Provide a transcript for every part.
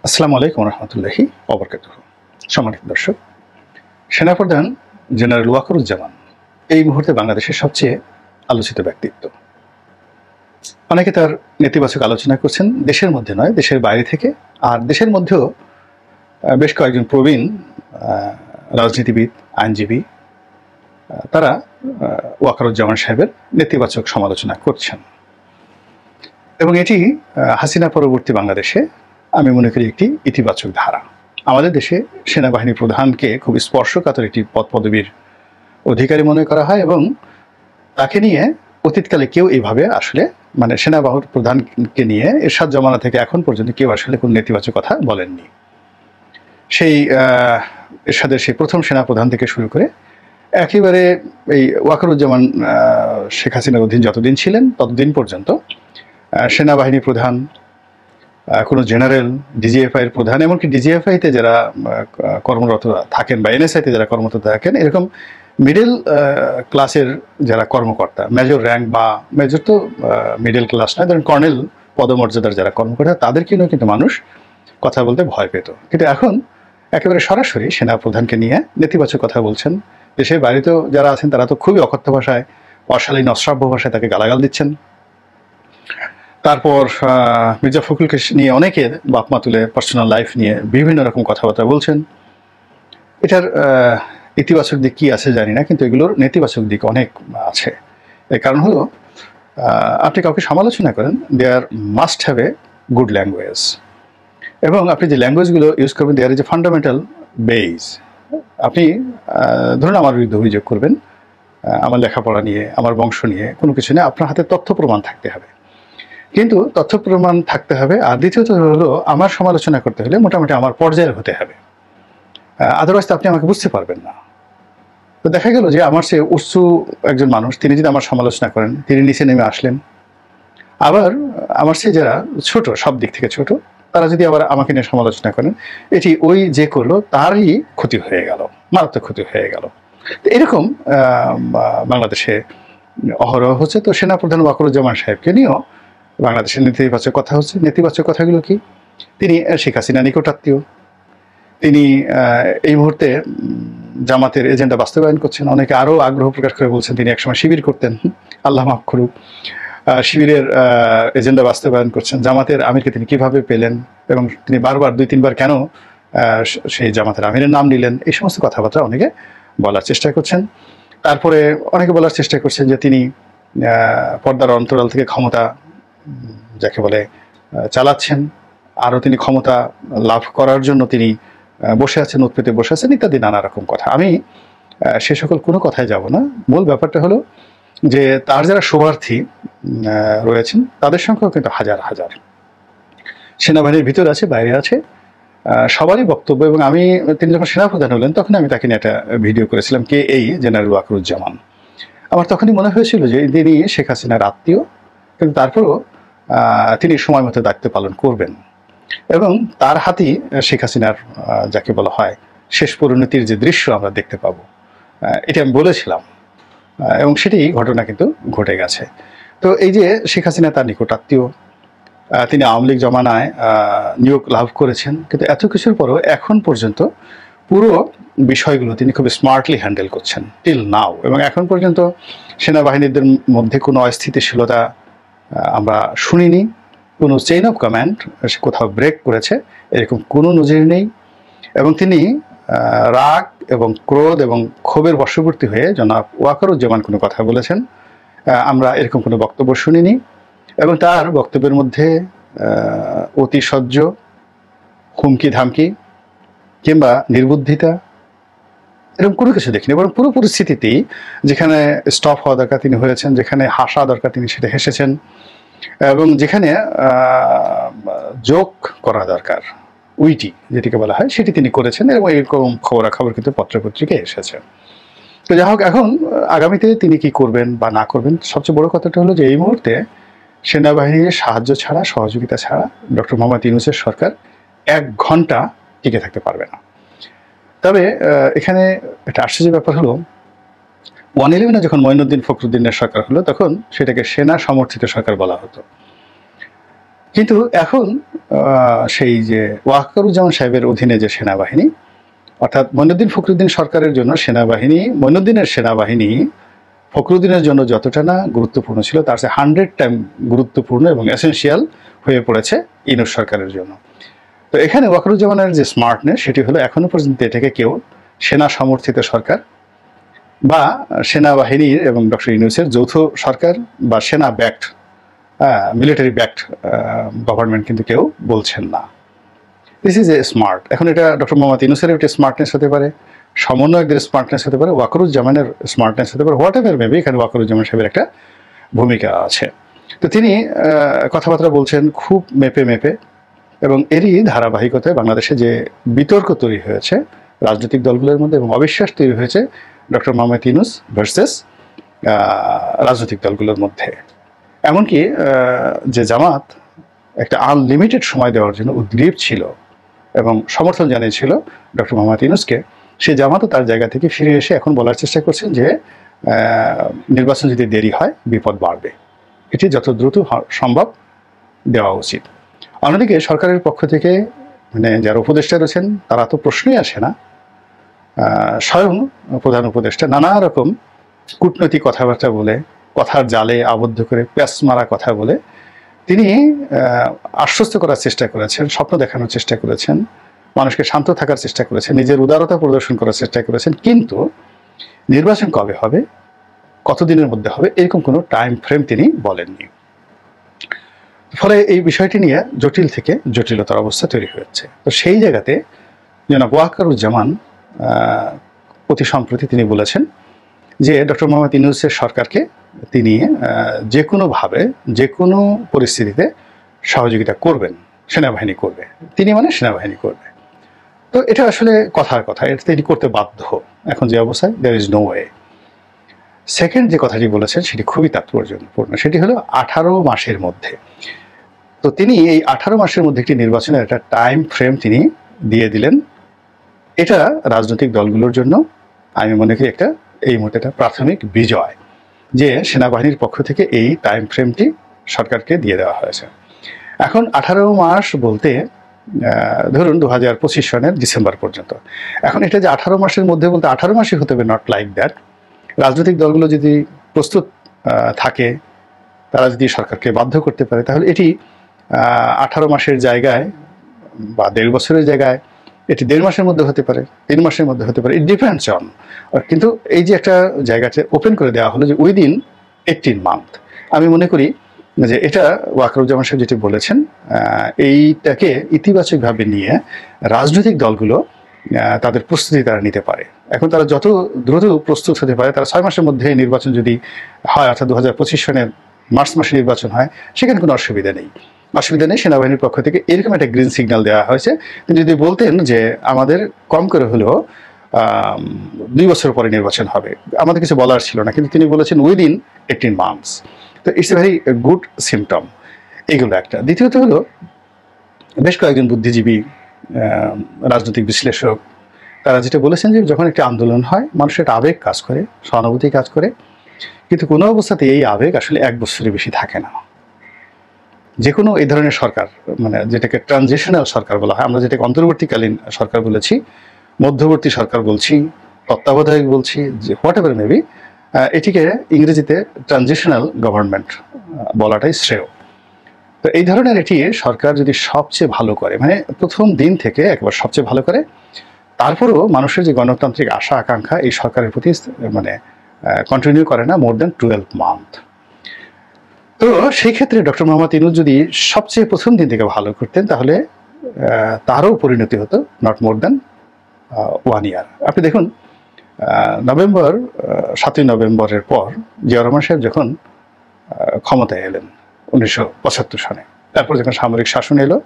আসসালামু আলাইকুম রহমতুল্লাহি ওবরকাতুহ। সম্মানিত দর্শক, সেনাপ্রধান জেনারেল ওয়াকারুজ্জামান এই মুহূর্তে বাংলাদেশের সবচেয়ে আলোচিত ব্যক্তিত্ব। অনেকে তার নেতিবাচক আলোচনা করছেন, দেশের মধ্যে নয়, দেশের বাইরে থেকে। আর দেশের মধ্যেও বেশ কয়েকজন প্রবীণ রাজনীতিবিদ, আইনজীবী তারা ওয়াকারুজ্জামান সাহেবের নেতিবাচক সমালোচনা করছেন। এবং এটি হাসিনা পরবর্তী বাংলাদেশে আমি মনে করি একটি ইতিবাচক ধারা। আমাদের দেশে সেনাবাহিনী প্রধানকে খুব স্পর্শকাতর একটি পদ পদবীর অধিকারী মনে করা হয় এবং তাকে নিয়ে অতীতকালে কেউ এইভাবে আসলে সেনাবাহিনী প্রধানকে নিয়ে এরশাদ জমানা থেকে এখন পর্যন্ত কেউ আসলে কোনো নেতিবাচক কথা বলেননি। সেই এরশাদের সেই প্রথম সেনাপ্রধান থেকে শুরু করে একেবারে এই ওয়াকারুজ্জামান শেখ হাসিনার অধীন যতদিন ছিলেন ততদিন পর্যন্ত সেনাবাহিনী প্রধান, কোনো জেনারেল, ডিজিএফআইয়ের প্রধান, এমনকি ডিজিএফআইতে যারা কর্মরত থাকেন বা এনএসআইতে যারা কর্মরত থাকেন, এরকম মিডল ক্লাসের যারা কর্মকর্তা, মেজর র্যাঙ্ক বা মেজর তো মিডল ক্লাস নয়, ধরেন কর্নেল পদমর্যাদার যারা কর্মকর্তা, তাদেরকে নিয়েও কিন্তু মানুষ কথা বলতে ভয় পেত। কিন্তু এখন একেবারে সরাসরি সেনাপ্রধানকে নিয়ে নেতিবাচক কথা বলছেন। দেশের বাইরেতেও যারা আছেন তারা তো খুবই অকথ্য ভাষায়, অশালীন অশ্রাব্য ভাষায় তাকে গালাগাল দিচ্ছেন। তারপর মির্জা ফখরুলকে নিয়ে অনেকের বাপমা তুলে পার্সোনাল লাইফ নিয়ে বিভিন্ন রকম কথাবার্তা বলছেন। এটার ইতিবাচক দিক কী আছে জানি না, কিন্তু এগুলোর নেতিবাচক দিক অনেক আছে। এর কারণ হলো, আপনি কাউকে সমালোচনা করেন, there must have a good language, এবং আপনি যে ল্যাঙ্গুয়েজগুলো ইউজ করবেন there is a fundamental base. আপনি ধরুন আমার বিরুদ্ধে অভিযোগ করবেন, আমার লেখাপড়া নিয়ে, আমার বংশ নিয়ে, কোনো কিছু নিয়ে আপনার হাতে তথ্য প্রমাণ থাকতে হবে। কিন্তু তথ্য প্রমাণ থাকতে হবে, আর দ্বিতীয়ত হলো আমার সমালোচনা করতে হলে মোটামুটি আমার পর্যায়ের হতে হবে, আদারওয়াইজ তো আপনি আমাকে বুঝতে পারবেন না। তো দেখা গেল যে আমার সে উচ্চ একজন মানুষ, তিনি যদি আমার সমালোচনা করেন, তিনি নিচে নেমে আসলেন। আবার আমার সে যারা ছোট, সব দিক থেকে ছোট, তারা যদি আবার আমাকে নিয়ে সমালোচনা করেন, এটি ওই যে করলো তারই ক্ষতি হয়ে গেল, মারাত্মক ক্ষতি হয়ে গেল। এরকম বাংলাদেশে অহরহ হচ্ছে। তো সেনাপ্রধান ওয়াকারুজ্জামান সাহেবকে নিয়েও বাংলাদেশের নেতিবাচক কথা হচ্ছে। নেতিবাচক কথাগুলো কি? তিনি শেখ হাসিনা নিকটাত্মীয়, তিনি এই মুহূর্তে জামাতের এজেন্ডা বাস্তবায়ন করছেন। অনেকে আরও আগ্রহ প্রকাশ করে বলছেন তিনি একসময় শিবির করতেন, আল্লাহ মাফ করুক। শিবিরের এজেন্ডা বাস্তবায়ন করছেন। জামাতের আমিরকে তিনি কিভাবে পেলেন এবং তিনি বারবার 2-3 বার কেন সেই জামাতের আমিরের নাম নিলেন, এই সমস্ত কথাবার্তা অনেকে বলার চেষ্টা করছেন। তারপরে অনেকে বলার চেষ্টা করছেন যে তিনি পর্দার অন্তরাল থেকে ক্ষমতা যাকে বলে চালাচ্ছেন, আরও তিনি ক্ষমতা লাভ করার জন্য তিনি বসে আছেন, উৎপেতে বসে আছেন, ইত্যাদি নানা রকম কথা। আমি সে সকল কোনো কথায় যাব না। মূল ব্যাপারটা হলো যে তার যারা শোভার্থী রয়েছেন তাদের সংখ্যাও কিন্তু হাজার হাজার, সেনাবাহিনীর ভিতরে আছে, বাইরে আছে, সবারই বক্তব্য। এবং তিনি যখন সেনাপ্রধান হলেন তখন আমি তাকে নিয়ে একটা ভিডিও করেছিলাম, কে এই জেনারেল ওয়াকারুজ্জামান। আমার তখনই মনে হয়েছিল যে তিনি শেখ হাসিনার আত্মীয়, কিন্তু তারপরও তিনি সময় মতো দায়িত্ব পালন করবেন এবং তার হাতেই শেখ হাসিনার যাকে বলা হয় শেষ পরিণতির যে দৃশ্য আমরা দেখতে পাবো, এটি আমি বলেছিলাম এবং সেটি ঘটনা কিন্তু ঘটে গেছে। তো এই যে শেখ হাসিনা তার নিকটাত্মীয়, তিনি আওয়ামী লীগ জমানায় নিয়োগ লাভ করেছেন, কিন্তু এত কিছুর পরও এখন পর্যন্ত পুরো বিষয়গুলো তিনি খুব স্মার্টলি হ্যান্ডেল করছেন টিল নাও। এবং এখন পর্যন্ত সেনাবাহিনীদের মধ্যে কোনো অস্থিতিশীলতা আমরা শুনিনি, কোনো চেইন অফ কমান্ড কোথাও ব্রেক করেছে এরকম কোনো নজির নেই। এবং তিনি রাগ এবং ক্রোধ এবং ক্ষোভের বশবর্তী হয়ে জনাব ওয়াকারুজ্জামান কোনো কথা বলেছেন আমরা এরকম কোনো বক্তব্য শুনিনি। এবং তার বক্তব্যের মধ্যে অতিশয্য, হুমকি ধামকি কিংবা নির্বুদ্ধিতা এরকম কোনো কিছু দেখিনি। বরং পুরো পরিস্থিতিতেই যেখানে স্টপ হওয়া দরকার তিনি হয়েছেন, যেখানে হাসা দরকার তিনি সেটা হেসেছেন, এবং যেখানে জোক করা দরকার, উইটি যেটিকে বলা হয়, সেটি তিনি করেছেন। এবং এরকম খবরাখবর কিন্তু পত্রপত্রিকায় এসেছে। তো যাই হোক, এখন আগামীতে তিনি কি করবেন বা না করবেন, সবচেয়ে বড় কথাটা হলো যে এই মুহূর্তে সেনাবাহিনীর সাহায্য ছাড়া, সহযোগিতা ছাড়া ডক্টর মোহাম্মদ ইউনূসের সরকার 1 ঘন্টা টিকে থাকতে পারবে না। তবে এখানে একটা আশ্চর্য ব্যাপার হলো, 111-এ যখন মঈনুদ্দিন ফখরুদ্দিনের সরকার হলো তখন সেটাকে সেনা সমর্থিত সরকার বলা হতো। কিন্তু এখন সেই যে ওয়াকারুজ্জামান সাহেবের অধীনে যে সেনাবাহিনী, অর্থাৎ মঈনুদ্দিন ফখরুদ্দিন সরকারের জন্য সেনাবাহিনী, মঈনুদ্দিনের সেনাবাহিনী ফখরুদ্দিনের জন্য যতটা না গুরুত্বপূর্ণ ছিল, তার চেয়ে 100 টাইম গুরুত্বপূর্ণ এবং এসেনশিয়াল হয়ে পড়েছে ইউনূস সরকারের জন্য। তো এখানে ওয়াকারুজ্জামানের যে স্মার্টনেস, সেটি হলো এখনো পর্যন্ত এটাকে কেউ সেনা সমর্থিত সরকার বা সেনাবাহিনীর এবং ডক্টর ইউনূসের যৌথ সরকার বা সেনা ব্যাক্ট, মিলিটারি ব্যাক্ট গভর্নমেন্ট কিন্তু কেউ বলছেন না। This is a smart. এখন এটা ডক্টর মোহাম্মদ ইউনূসের একটা স্মার্টনেস হতে পারে, সমন্বয়কদের স্মার্টনেস হতে পারে, ওয়াকারুজ্জামানের স্মার্টনেস হতে পারে, হোয়াট এভার মেবি, এখানে ওয়াকারুজ্জামান সাহেবের একটা ভূমিকা আছে। তো তিনি কথাবার্তা বলছেন খুব মেপে মেপে, এবং এরই ধারাবাহিকতায় বাংলাদেশে যে বিতর্ক তৈরি হয়েছে রাজনৈতিক দলগুলোর মধ্যে এবং অবিশ্বাস তৈরি হয়েছে ডক্টর মোহাম্মদ ইউনূস ভার্সেস রাজনৈতিক দলগুলোর মধ্যে, এমনকি যে জামাত একটা আনলিমিটেড সময় দেওয়ার জন্য উদ্গ্রীব ছিল এবং সমর্থন জানিয়েছিল ডক্টর মোহাম্মদ ইউনূসকে, সেই জামাতও তার জায়গা থেকে ফিরে এসে এখন বলার চেষ্টা করছেন যে নির্বাচন যদি দেরি হয় বিপদ বাড়বে, এটি যত দ্রুত সম্ভব দেওয়া উচিত। অন্যদিকে সরকারের পক্ষ থেকে মানে যারা উপদেষ্টা রয়েছেন তারা তো প্রশ্নই আসে না, স্বয়ং প্রধান উপদেষ্টা নানা রকম কূটনৈতিক কথাবার্তা বলে, কথার জালে আবদ্ধ করে, প্যাঁচ মারা কথা বলে তিনি আশ্বস্ত করার চেষ্টা করেছেন, স্বপ্ন দেখানোর চেষ্টা করেছেন, মানুষকে শান্ত থাকার চেষ্টা করেছেন, নিজের উদারতা প্রদর্শন করার চেষ্টা করেছেন, কিন্তু নির্বাচন কবে হবে, কতদিনের মধ্যে হবে, এরকম কোনো টাইম ফ্রেম তিনি বলেননি। ফলে এই বিষয়টি নিয়ে জটিল থেকে জটিলতার অবস্থা তৈরি হয়েছে। তো সেই জায়গাতে জনাব ওয়াকারুজ্জামান অতি সম্প্রতি তিনি বলেছেন যে ডক্টর মোহাম্মদ ইউনূসের সরকারকে তিনি যে কোনোভাবে যে কোনো পরিস্থিতিতে সহযোগিতা করবেন, সেনাবাহিনী করবে, তিনি মানে সেনাবাহিনী করবে। তো এটা আসলে কথার কথা, এটা তিনি করতে বাধ্য এখন যে অবস্থায়, there is no way. Second যে কথাটি বলেছেন সেটি খুবই তাৎপর্যপূর্ণ, সেটি হলো 18 মাসের মধ্যে। তো তিনি এই 18 মাসের মধ্যে একটি নির্বাচনের একটা টাইম ফ্রেম তিনি দিয়ে দিলেন। এটা রাজনৈতিক দলগুলোর জন্য আমি মনে করি একটা এই মুহূর্তে একটা প্রাথমিক বিজয় যে সেনাবাহিনীর পক্ষ থেকে এই টাইম ফ্রেমটি সরকারকে দিয়ে দেওয়া হয়েছে। এখন 18 মাস বলতে ধরুন 2025 সনের ডিসেম্বর পর্যন্ত। এখন এটা যে 18 মাসের মধ্যে বলতে 18 মাসই হতে হবে, নট লাইক দ্যাট। রাজনৈতিক দলগুলো যদি প্রস্তুত থাকে, তারা যদি সরকারকে বাধ্য করতে পারে, তাহলে এটি 18 মাসের জায়গায় বা 1.5 বছরের জায়গায় এটি 1.5 মাসের মধ্যে হতে পারে, 3 মাসের মধ্যে হতে পারে, ইট ডিপেন্ডস অন। কিন্তু এই যে একটা জায়গাতে ওপেন করে দেওয়া হলো যে উইদিন 18 মান্থ, আমি মনে করি যে এটা ওয়াকারুজ্জামান সাহেব যেটি বলেছেন, এইটাকে ইতিবাচকভাবে নিয়ে রাজনৈতিক দলগুলো তাদের প্রস্তুতি তারা নিতে পারে। এখন তারা যত দ্রুত প্রস্তুত হতে পারে, তারা 6 মাসের মধ্যে নির্বাচন যদি হয়, অর্থাৎ 2025 সনের মার্চ মাসে নির্বাচন হয়, সেখানে কোনো অসুবিধা নেই। সেনাবাহিনীর পক্ষ থেকে এরকম একটা গ্রিন সিগন্যাল দেওয়া হয়েছে। তিনি যদি বলতেন যে আমাদের কম করে হলেও 2 বছর পরে নির্বাচন হবে, আমাদের কিছু বলার ছিল না, কিন্তু তিনি বলেছেন উইদিন 18 মান্থস। তো it's a very good symptom. এইগুলো একটা। দ্বিতীয়ত হলো বেশ কয়েকজন বুদ্ধিজীবী, রাজনৈতিক বিশ্লেষক, তারা যেটা বলেছেন যে যখন একটা আন্দোলন হয়, মানুষের একটা আবেগ কাজ করে, সহানুভূতি কাজ করে, কিন্তু কোনো অবস্থাতে এই আবেগ আসলে 1 বছরের বেশি থাকে না। যে কোনো এই ধরনের সরকার, মানে যেটাকে ট্রানজিশনাল সরকার বলা হয়, আমরা যেটাকে অন্তর্বর্তীকালীন সরকার বলেছি, মধ্যবর্তী সরকার বলছি, তত্ত্বাবধায়ক বলছি, যে হোয়াট এভার মেবি, এটিকে ইংরেজিতে ট্রানজিশনাল গভর্নমেন্ট বলাটাই শ্রেয়। তো এই ধরনের এটি সরকার যদি সবচেয়ে ভালো করে, মানে প্রথম দিন থেকে একবার সবচেয়ে ভালো করে, তারপরেও মানুষের যে গণতান্ত্রিক আশা আকাঙ্ক্ষা এই সরকারের প্রতি মানে কন্টিনিউ করে না মোর দ্যান 12 মান্থ। তো সেই ক্ষেত্রে ডক্টর মোহাম্মদ ইউনূস যদি সবচেয়ে প্রথম দিন থেকে ভালো করতেন, তাহলে তারও পরিণতি হতো নট মোর দ্যান 1 ইয়ার। আপনি দেখুন, 7ই নভেম্বরের পর জিয়া রহমান সাহেব যখন ক্ষমতায় এলেন 1975 সনে, তারপর যখন সামরিক শাসন এলো,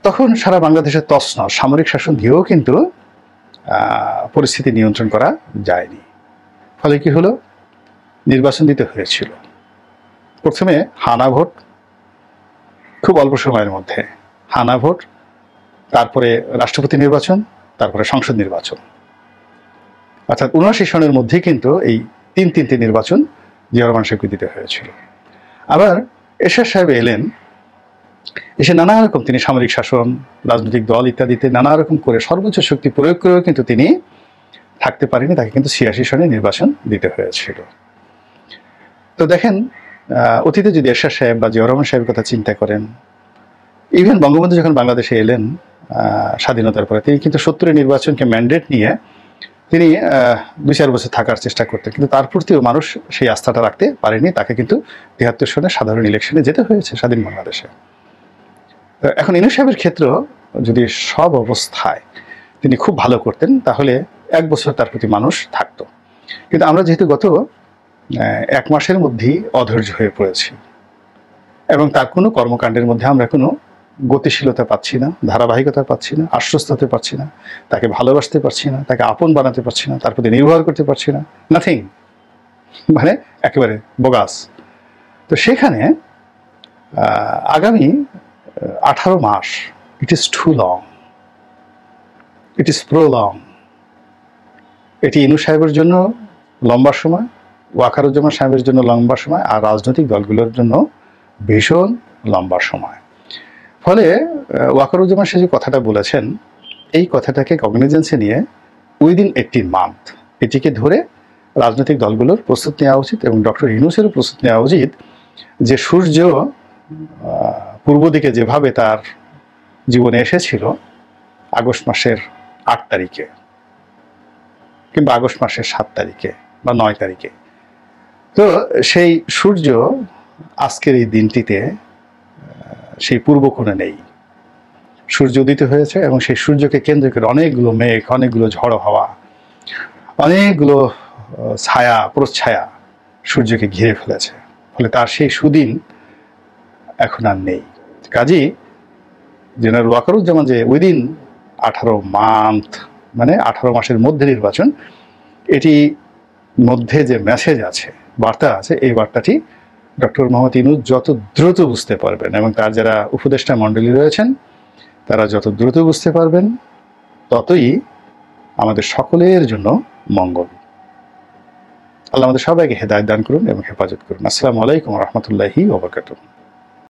তখন সারা বাংলাদেশের তছনছ, সামরিক শাসন দিয়েও কিন্তু পরিস্থিতি নিয়ন্ত্রণ করা যায়নি। ফলে কি হলো, নির্বাচন দিতে হয়েছিল। প্রথমে হানা ভোট, খুব অল্প সময়ের মধ্যে হানা ভোট, তারপরে রাষ্ট্রপতি নির্বাচন, তারপরে সংসদ নির্বাচন, অর্থাৎ 79 সনের মধ্যেই কিন্তু এই তিনটি নির্বাচন জিয়া রহমান সাহেবকে দিতে হয়েছিল। আবার এরশাদ সাহেব এলেন এসে নানা রকম তিনি সামরিক শাসন, রাজনৈতিক দল ইত্যাদিতে নানা রকম করে সর্বোচ্চ শক্তি প্রয়োগ করেও কিন্তু তিনি থাকতে পারেনি, তাকে কিন্তু ৮৬ সনে নির্বাচন দিতে হয়েছিল। তো দেখেন, অতীতে যদি এরশাদ সাহেব বা জিয়াউর রহমান সাহেবের কথা চিন্তা করেন, ইভেন বঙ্গবন্ধু যখন বাংলাদেশে এলেন স্বাধীনতার পরে, তিনি কিন্তু ৭০-এর নির্বাচনকে ম্যান্ডেট নিয়ে তিনি ২-৪ বছর থাকার চেষ্টা করতেন, কিন্তু তার প্রতিও মানুষ সেই আস্থাটা রাখতে পারেনি, তাকে কিন্তু ৭৩ সনে সাধারণ ইলেকশনে যেতে হয়েছে স্বাধীন বাংলাদেশে। এখন ইনু সাহেবের ক্ষেত্র যদি সব অবস্থায় তিনি খুব ভালো করতেন, তাহলে ১ বছর তার প্রতি মানুষ থাকতো। কিন্তু আমরা যেহেতু গত ১ মাসের মধ্যেই অধৈর্য হয়ে পড়েছি এবং তার কোনো কর্মকাণ্ডের মধ্যে আমরা কোনো গতিশীলতা পাচ্ছি না, ধারাবাহিকতা পাচ্ছি না, আশ্বস্ত হতে পারছি না, তাকে ভালোবাসতে পারছি না, তাকে আপন বানাতে পারছি না, তার প্রতি নির্ভর করতে পারছি না, নাথিং, মানে একেবারে বোগাস। তো সেখানে আগামী 18 মাস, it is too long, it is prolong. এটি ইনু সাহেবের জন্য লম্বা সময়, ওয়াকারুজ্জামান সাহেবের জন্য লম্বা সময়, আর রাজনৈতিক দলগুলোর জন্য ভীষণ লম্বা সময়। ফলে ওয়াকারুজ্জামান সাহেব যে কথাটা বলেছেন, এই কথাটাকে কগনিজেন্সে নিয়ে উইদিন 18 মান্থ এটিকে ধরে রাজনৈতিক দলগুলোর প্রস্তুত নেওয়া উচিত এবং ডক্টর ইউনূসেরও প্রস্তুত নেওয়া উচিত যে সূর্য পূর্ব দিকে যেভাবে তার জীবনে এসেছিল আগস্ট মাসের ৮ তারিখে কিংবা আগস্ট মাসের ৭ তারিখে বা ৯ তারিখে, তো সেই সূর্য আজকের এই দিনটিতে সেই পূর্ব কোণে নেই। সূর্য উদিত হয়েছে এবং সেই সূর্যকে কেন্দ্র করে অনেকগুলো মেঘ, অনেকগুলো ঝড়ো হাওয়া, অনেকগুলো ছায়া প্রচ্ছায়া সূর্যকে ঘিরে ফেলেছে। ফলে তার সেই সুদিন এখন আর নেই। কাজেই জেনারেল ওয়াকারুজ্জামান যে উইদিন 18 মান্থ, মানে 18 মাসের মধ্যে নির্বাচন, এটি মধ্যে যে মেসেজ আছে, বার্তা আছে, এই বার্তাটি ডক্টর মোহাম্মদ ইউনূস যত দ্রুত বুঝতে পারবেন এবং তার যারা উপদেষ্টা মণ্ডলী রয়েছেন তারা যত দ্রুত বুঝতে পারবেন, ততই আমাদের সকলের জন্য মঙ্গল। আল্লাহ আমাদের সবাইকে হেদায়েত দান করুন এবং হেফাজত করুন। আসসালামু আলাইকুম ওয়া রাহমাতুল্লাহি ওয়া বারাকাতুহু।